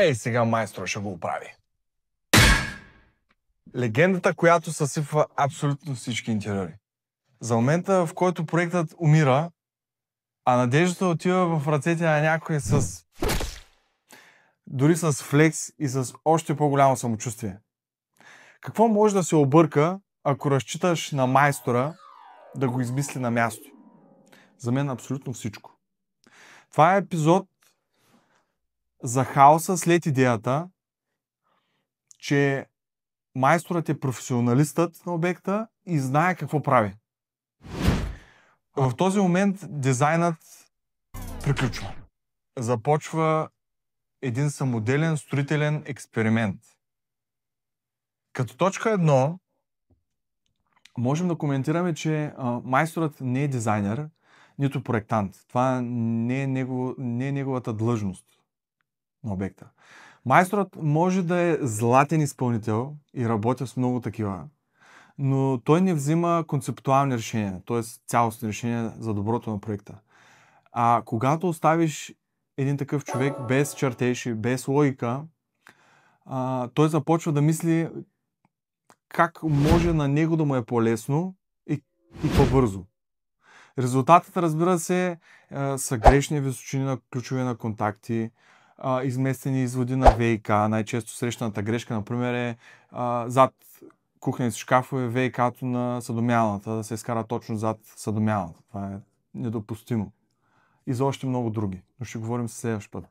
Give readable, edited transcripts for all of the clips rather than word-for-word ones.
Ей, сега майстора ще го оправи. Легендата, която съсипва абсолютно всички интериори. За момента, в който проектът умира, а надеждата отива в ръцете на някой дори с флекс и с още по-голямо самочувствие. Какво може да се обърка, ако разчиташ на майстора да го измисли на място? За мен абсолютно всичко. Това е епизод за хаоса след идеята, че майсторът е професионалистът на обекта и знае какво прави. В този момент дизайнът приключва. Започва един самоделен строителен експеримент. Като точка 1 можем да коментираме, че майсторът не е дизайнер, нито проектант. Това не е неговата длъжност на обекта. Майсторът може да е златен изпълнител и работи с много такива, но той не взима концептуални решения, т.е. цялостни решения за доброто на проекта. А когато оставиш един такъв човек без чертеж и без логика, той започва да мисли как може на него да му е по-лесно и по-бързо. Резултатът, разбира се, са грешни височини на ключове на контакти, изместени изводи на ВИК. Най-често срещаната грешка, например, е зад кухнените шкафове ВИК-то на съдомялната да се изкара точно зад съдомялната. Това е недопустимо. И за още много други. Но ще говорим следващ път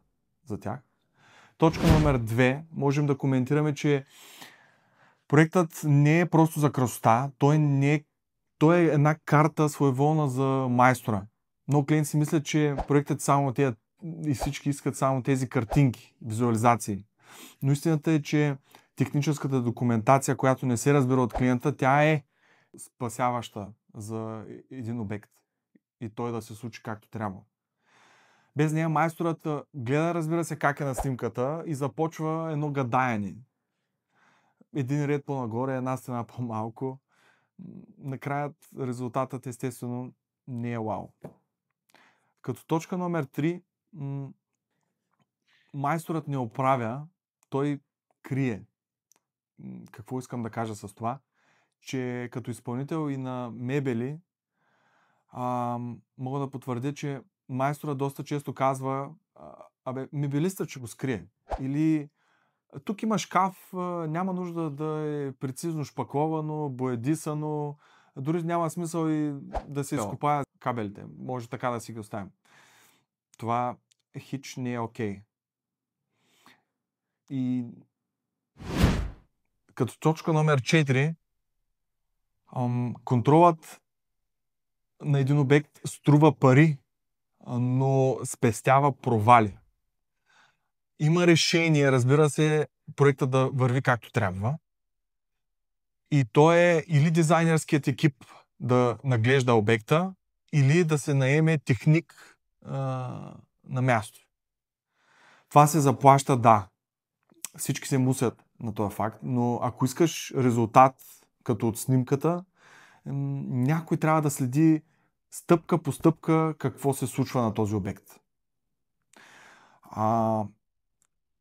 за тях. Точка номер 2. Можем да коментираме, че проектът не е просто за красота. Той е една карта своеволна за майстора. Много клиенти си мислят, че проектът само и всички искат само тези картинки, визуализации. Но истината е, че техническата документация, която не се разбира от клиента, тя е спасяваща за един обект и той да се случи както трябва. Без нея майсторът гледа, разбира се, как е на снимката и започва едно гадаене. Един ред по-нагоре, една стена по-малко. Накрая резултатът естествено не е вау. Като точка номер 3, майсторът не оправя, той крие. Какво искам да кажа с това? Че като изпълнител и на мебели мога да потвърдя, че майсторът доста често казва мебелистът ще го скрие. Или тук има шкаф, няма нужда да е прецизно шпакловано, боядисано, дори няма смисъл и да се изкопаят кабелите. Може така да си ги оставим. Това хич не е окей. И като точка номер 4, контролът на един обект струва пари, но спестява провали. Има решение, разбира се, проекта да върви както трябва. И то е или дизайнерският екип да наглежда обекта, или да се наеме техник на място. Това се заплаща, да. Всички се мусят на този факт, но ако искаш резултат като от снимката, някой трябва да следи стъпка по стъпка какво се случва на този обект.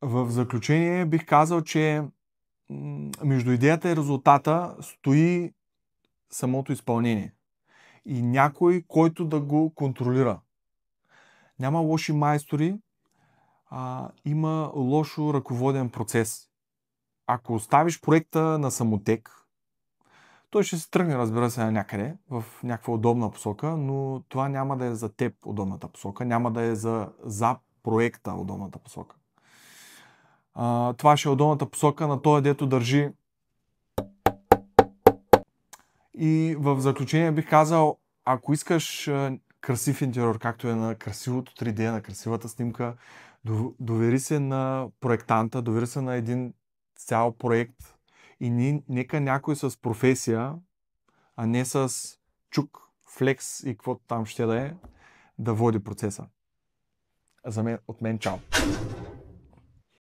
В заключение бих казал, че между идеята и резултата стои самото изпълнение. И някой, който да го контролира. Няма лоши майстори, има лошо ръководен процес. Ако оставиш проекта на самотек, той ще се тръгне, разбира се, на някъде, в някаква удобна посока, но това няма да е за теб удобната посока, няма да е за проекта удобната посока. Това ще е удобната посока на този, дето държи. И в заключение бих казал, ако искаш красив интериор, както е на красивото 3D, на красивата снимка, довери се на проектанта, довери се на един цял проект и нека някой с професия, а не с чук, флекс и каквото там ще да е, да води процеса. От мен чао!